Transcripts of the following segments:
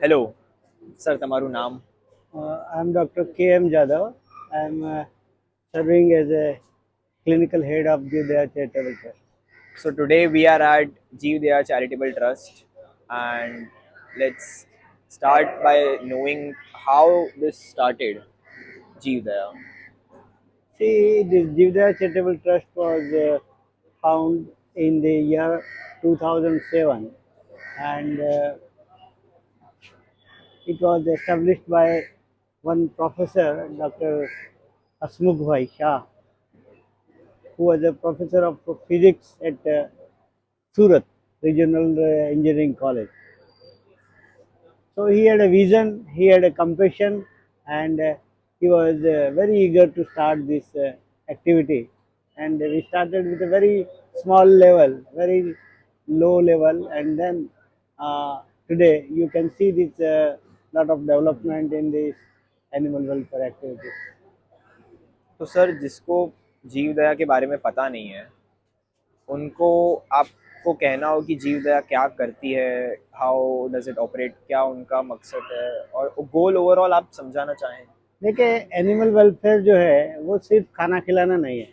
Hello sir, તમારું નામ? I'm Dr. K.M. Jadhav. I'm serving as a clinical head of Jivdaya Charitable Trust. So today we are at Jeev Daya Charitable Trust, and let's start by knowing how this started. Jeev Daya. See, this Jivdaya Charitable Trust was found in the year 2007, and it was established by one professor, Dr. Hasmukh Bhai Shah, who was a professor of physics at Surat Regional Engineering College. So he had a vision, he had a compassion, and he was very eager to start this activity. And we started with a very small level, very low level, and then today you can see this lot of development in this animal welfare activities. तो sir, जिसको जीव दया के बारे में पता नहीं है, उनको आपको कहना हो कि जीव दया क्या करती है, हाउ डज इट ऑपरेट, क्या उनका मकसद है और गोल ओवरऑल आप समझाना चाहें? देखिए, एनिमल वेलफेयर जो है वो सिर्फ खाना खिलाना नहीं है।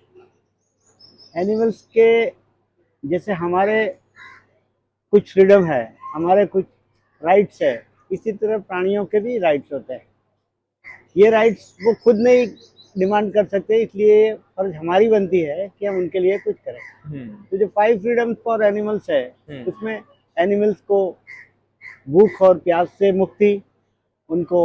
एनिमल्स के जैसे हमारे कुछ फ्रीडम है, हमारे कुछ राइट्स है, इसी तरह प्राणियों के भी राइट्स होते हैं। ये राइट्स वो खुद नहीं डिमांड कर सकते, इसलिए फर्ज हमारी बनती है कि हम उनके लिए कुछ करें। तो जो 5 फ्रीडम्स फॉर एनिमल्स है, उसमें एनिमल्स को भूख और प्यास से मुक्ति, उनको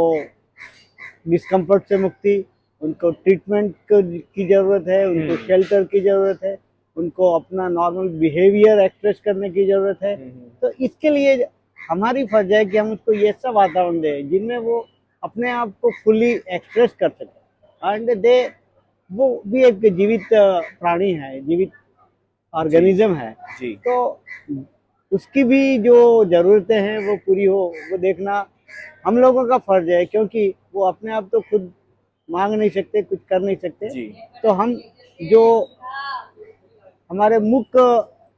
डिस्कम्फर्ट से मुक्ति, उनको ट्रीटमेंट की ज़रूरत है, उनको शेल्टर की ज़रूरत है, उनको अपना नॉर्मल बिहेवियर एक्सप्रेस करने की ज़रूरत है। तो इसके लिए हमारी फर्ज है कि हम उसको ये सब वातावरण दें जिनमें वो अपने आप को फुली एक्सप्रेस कर सकें। एंड दे वो भी एक जीवित प्राणी है, जीवित ऑर्गेनिज्म है। जी। तो उसकी भी जो ज़रूरतें हैं वो पूरी हो, वो देखना हम लोगों का फर्ज है, क्योंकि वो अपने आप तो खुद मांग नहीं सकते, कुछ कर नहीं सकते। जी। तो हम जो हमारे मुख्य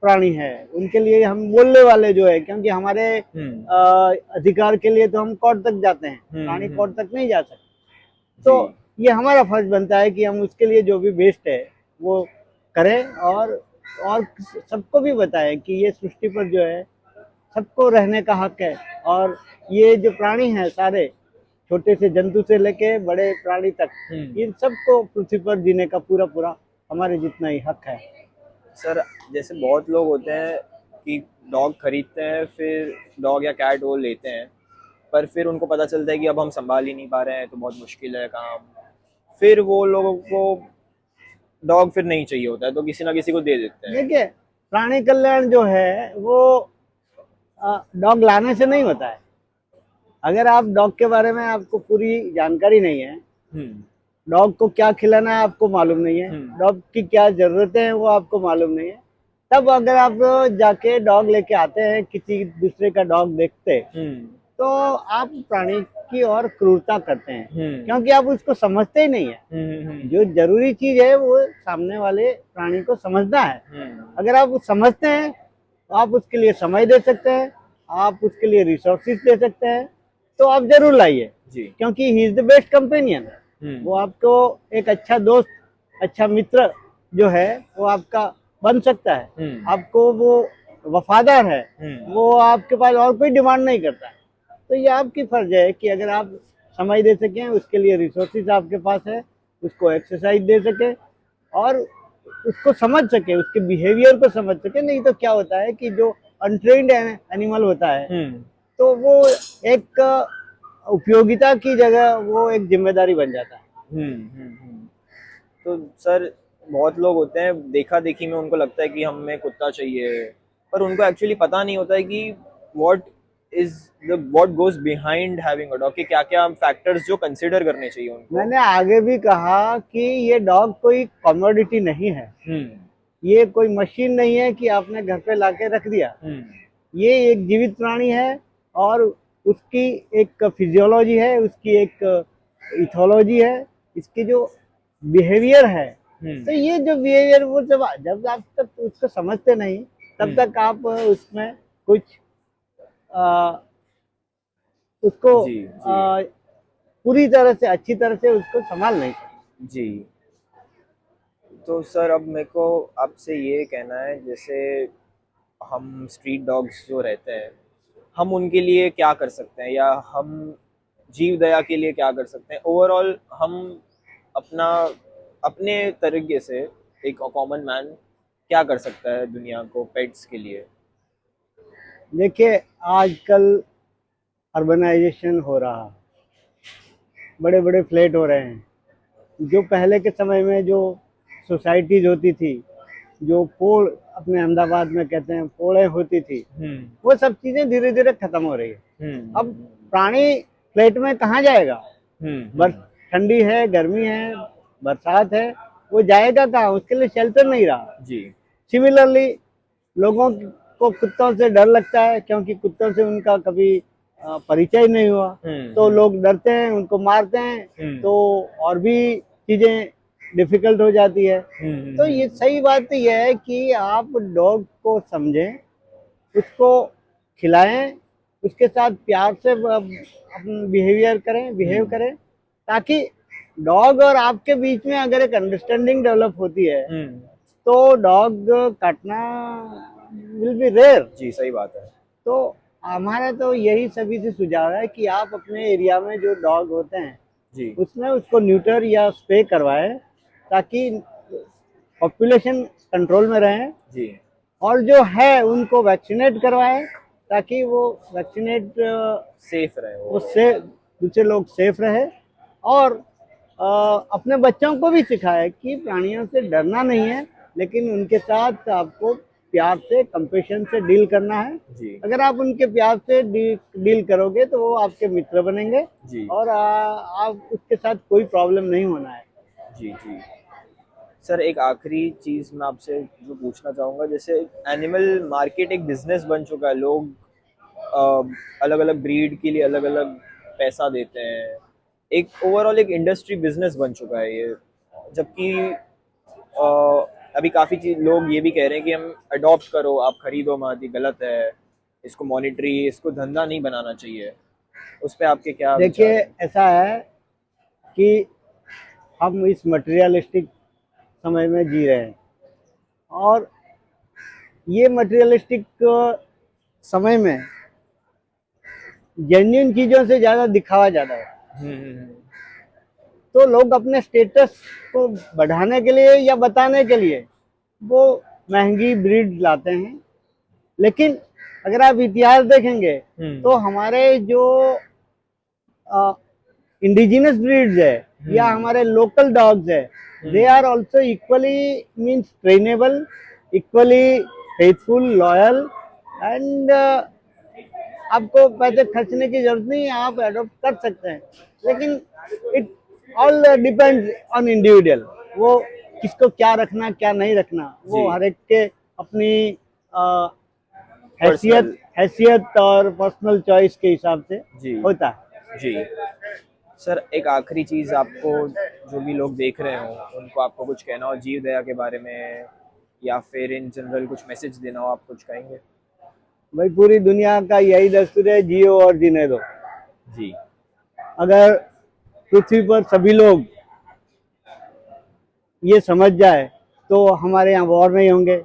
प्राणी है उनके लिए हम बोलने वाले जो है, क्योंकि हमारे अधिकार के लिए तो हम कोर्ट तक जाते हैं, प्राणी कोर्ट तक नहीं जा सकते। तो ये हमारा फर्ज बनता है कि हम उसके लिए जो भी बेस्ट है वो करें, और सबको भी बताएं कि ये सृष्टि पर जो है सबको रहने का हक है। और ये जो प्राणी हैं सारे, छोटे से जंतु से लेके बड़े प्राणी तक, इन सबको पृथ्वी पर जीने का पूरा पूरा हमारे जितना ही हक है। सर, जैसे बहुत लोग होते हैं कि डॉग खरीदते हैं, फिर डॉग या कैट वो लेते हैं, पर फिर उनको पता चलता है कि अब हम संभाल ही नहीं पा रहे हैं, तो बहुत मुश्किल है काम। फिर वो लोगों को डॉग फिर नहीं चाहिए होता है, तो किसी ना किसी को दे देते हैं। देखिए, प्राणी कल्याण जो है वो डॉग लाने से नहीं होता है। अगर आप डॉग के बारे में आपको पूरी जानकारी नहीं है, डॉग को क्या खिलाना है आपको मालूम नहीं है, डॉग की क्या जरूरतें हैं वो आपको मालूम नहीं है, तब अगर आप जाके डॉग लेके आते हैं, किसी दूसरे का डॉग देखते, तो आप प्राणी की और क्रूरता करते हैं, क्योंकि आप उसको समझते ही नहीं है। जो जरूरी चीज है वो सामने वाले प्राणी को समझना है। अगर आप समझते हैं तो आप उसके लिए समय दे सकते हैं, आप उसके लिए रिसोर्सेज दे सकते हैं, तो आप जरूर लाइए, क्योंकि he is the best companion. वो आपको एक अच्छा दोस्त, अच्छा मित्र जो है वो आपका बन सकता है। आपको वो वफादार है, वो आपके पास और कोई डिमांड नहीं करता है। तो ये आपकी फर्ज है कि अगर आप समय दे सकें, उसके लिए रिसोर्सेज आपके पास है, उसको एक्सरसाइज दे सके और उसको समझ सके, उसके बिहेवियर को समझ सके। नहीं तो क्या होता है कि जो अनट्रेन्ड एनिमल होता है, तो वो एक उपयोगिता की जगह वो एक जिम्मेदारी बन जाता है। तो सर, बहुत लोग होते हैं देखा देखी में उनको लगता है कि हमें कुत्ता चाहिए, पर उनको एक्चुअली पता नहीं होता है कि what goes behind having a dog, कि क्या क्या फैक्टर्स जो कंसीडर करने चाहिए उनको। मैंने आगे भी कहा कि ये डॉग कोई कमोडिटी नहीं है, ये कोई मशीन नहीं है कि आपने घर पे लाके रख दिया। ये एक जीवित प्राणी है, और उसकी एक फिजियोलॉजी है, उसकी एक इथोलॉजी है, इसकी जो बिहेवियर है। तो ये जो बिहेवियर वो जब जब आप तक उसको समझते नहीं, तब तक आप उसमें कुछ उसको जी पूरी तरह से अच्छी तरह से उसको संभाल नहीं सकते। जी। तो सर अब मेरे को आपसे ये कहना है, जैसे हम स्ट्रीट डॉग्स जो रहते हैं, हम उनके लिए क्या कर सकते हैं, या हम जीव दया के लिए क्या कर सकते हैं ओवरऑल? हम अपना अपने तरीके से, एक कॉमन मैन क्या कर सकता है दुनिया को पेट्स के लिए? देखिए, आजकल अर्बनाइजेशन हो रहा है, बड़े बड़े फ्लैट हो रहे हैं। जो पहले के समय में जो सोसाइटीज होती थी, जो पोल अपने अहमदाबाद में कहते हैं पोड़े होती थी, वो सब चीजें धीरे धीरे खत्म हो रही है। अब प्राणी फ्लैट में कहाँ जाएगा? बस ठंडी है, गर्मी है, बरसात है, वो जाएगा कहाँ? उसके लिए शेल्टर नहीं रहा। जी सिमिलरली लोगों को कुत्तों से डर लगता है, क्योंकि कुत्तों से उनका कभी परिचय नहीं हुआ, तो लोग डरते हैं, उनको मारते हैं, तो और भी चीजें डिफिकल्ट हो जाती है। तो ये सही बात यह है कि आप डॉग को समझें, उसको खिलाएं, उसके साथ प्यार से अपना बिहेव करें, ताकि डॉग और आपके बीच में अगर एक अंडरस्टैंडिंग डेवलप होती है, तो डॉग काटना विल बी रेयर। जी सही बात है। तो हमारा तो यही सभी से सुझाव है कि आप अपने एरिया में जो डॉग होते हैं जी उसमें उसको न्यूटर या स्प्रे करवाएं, ताकि पॉपुलेशन कंट्रोल में रहे, जी और जो है उनको वैक्सीनेट करवाएं, ताकि वो वैक्सीनेट सेफ रहे वो। उससे दूसरे लोग सेफ रहे। और अपने बच्चों को भी सिखाए कि प्राणियों से डरना नहीं है, लेकिन उनके साथ आपको प्यार से, कंपेशन से डील करना है। जी अगर आप उनके प्यार से डील करोगे तो वो आपके मित्र बनेंगे, जी और आप उसके साथ कोई प्रॉब्लम नहीं होना है। जी जी। सर एक आखिरी चीज़ मैं आपसे जो पूछना चाहूँगा, जैसे एनिमल मार्केट एक बिजनेस बन चुका है, लोग अलग अलग ब्रीड के लिए अलग अलग पैसा देते हैं, एक ओवरऑल एक इंडस्ट्री बिजनेस बन चुका है ये। जबकि अभी काफ़ी चीज लोग ये भी कह रहे हैं कि हम अडॉप्ट करो, आप खरीदो मत, ये गलत है, इसको मॉनिटरी, इसको धंधा नहीं बनाना चाहिए। उस पर आपके क्या विचार देखिए, हैं? ऐसा है कि हम इस मटेरियलिस्टिक समय में जी रहे हैं, और ये मटेरियलिस्टिक समय में जेन्युइन चीजों से ज्यादा दिखावा ज्यादा है। हम्म। तो लोग अपने स्टेटस को बढ़ाने के लिए या बताने के लिए वो महंगी ब्रीड लाते हैं। लेकिन अगर आप इतिहास देखेंगे तो हमारे जो इंडिजिनस ब्रीड्स है या हमारे लोकल डॉग्स है, they are also equally means trainable, equally faithful, loyal, and आपको पैसे खर्चने की जरूरत नहीं है, आप एडॉप्ट कर सकते हैं। लेकिन it all depends on individual, वो किसको क्या रखना क्या नहीं रखना, वो जी हर एक के अपनी पर्सनल। हैसियत और पर्सनल चॉइस के हिसाब से जी होता है। जी। सर एक आखिरी चीज़, आपको जो भी लोग देख रहे हो उनको आपको कुछ कहना हो जीव दया के बारे में, या फिर इन जनरल कुछ मैसेज देना हो, आप कुछ कहेंगे? भाई, पूरी दुनिया का यही दस्तूर है, जियो और जीने दो। जी अगर पृथ्वी पर सभी लोग ये समझ जाए तो हमारे यहाँ वॉर नहीं होंगे,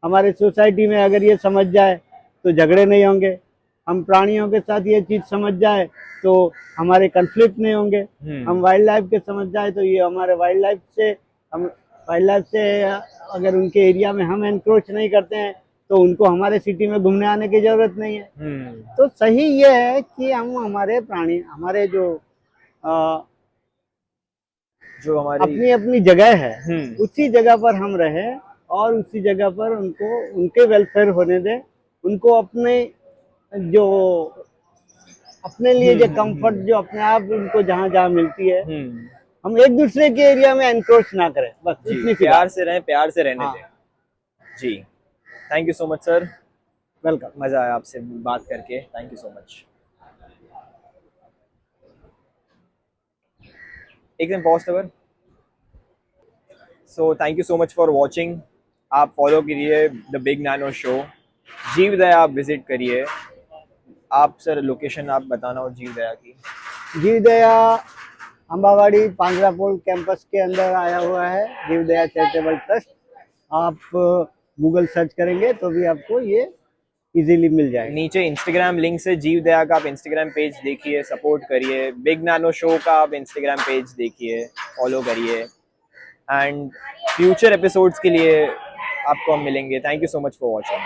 हमारे सोसाइटी में अगर ये समझ जाए तो झगड़े नहीं होंगे, हम प्राणियों के साथ ये चीज़ समझ जाए तो हमारे कन्फ्लिक्ट नहीं होंगे, हम वाइल्ड लाइफ के समझ जाए तो ये हमारे वाइल्ड लाइफ से अगर उनके एरिया में हम एनक्रोच नहीं करते हैं तो उनको हमारे सिटी में घूमने आने की जरूरत नहीं है। तो सही ये है कि हम हमारे प्राणी, हमारे जो जो हमारी अपनी अपनी जगह है उसी जगह पर हम रहें, और उसी जगह पर उनको उनके वेलफेयर होने दें, उनको अपने जो अपने लिए जो कंफर्ट जो अपने आप उनको जहाँ जहाँ मिलती है, हम एक दूसरे के एरिया में एनक्रोच ना करें, बस जी इतनी सी प्यार बात। से रहें, प्यार से रहने हाँ, दें। जी thank you so much sir, welcome. मज़ा आया आपसे बात करके, थैंक यू सो मच। एक दिन पॉज कर। So thank you so much for watching. आप फॉलो करिए द बिग नैनो शो, जीव दया आप विजिट करिए। आप सर लोकेशन आप बताना और जीव दया की। जीव दया अम्बावाड़ी पांजरा पोल कैंपस के अंदर आया हुआ है, जीव दया चैरिटेबल ट्रस्ट। आप गूगल सर्च करेंगे तो भी आपको ये इजीली मिल जाएगा। नीचे इंस्टाग्राम लिंक से जीव दया का आप इंस्टाग्राम पेज देखिए, सपोर्ट करिए। बिग नैनो शो का आप इंस्टाग्राम पेज देखिए, फॉलो करिए। एंड फ्यूचर एपिसोड्स के लिए आपको हम मिलेंगे। Thank you so much for watching.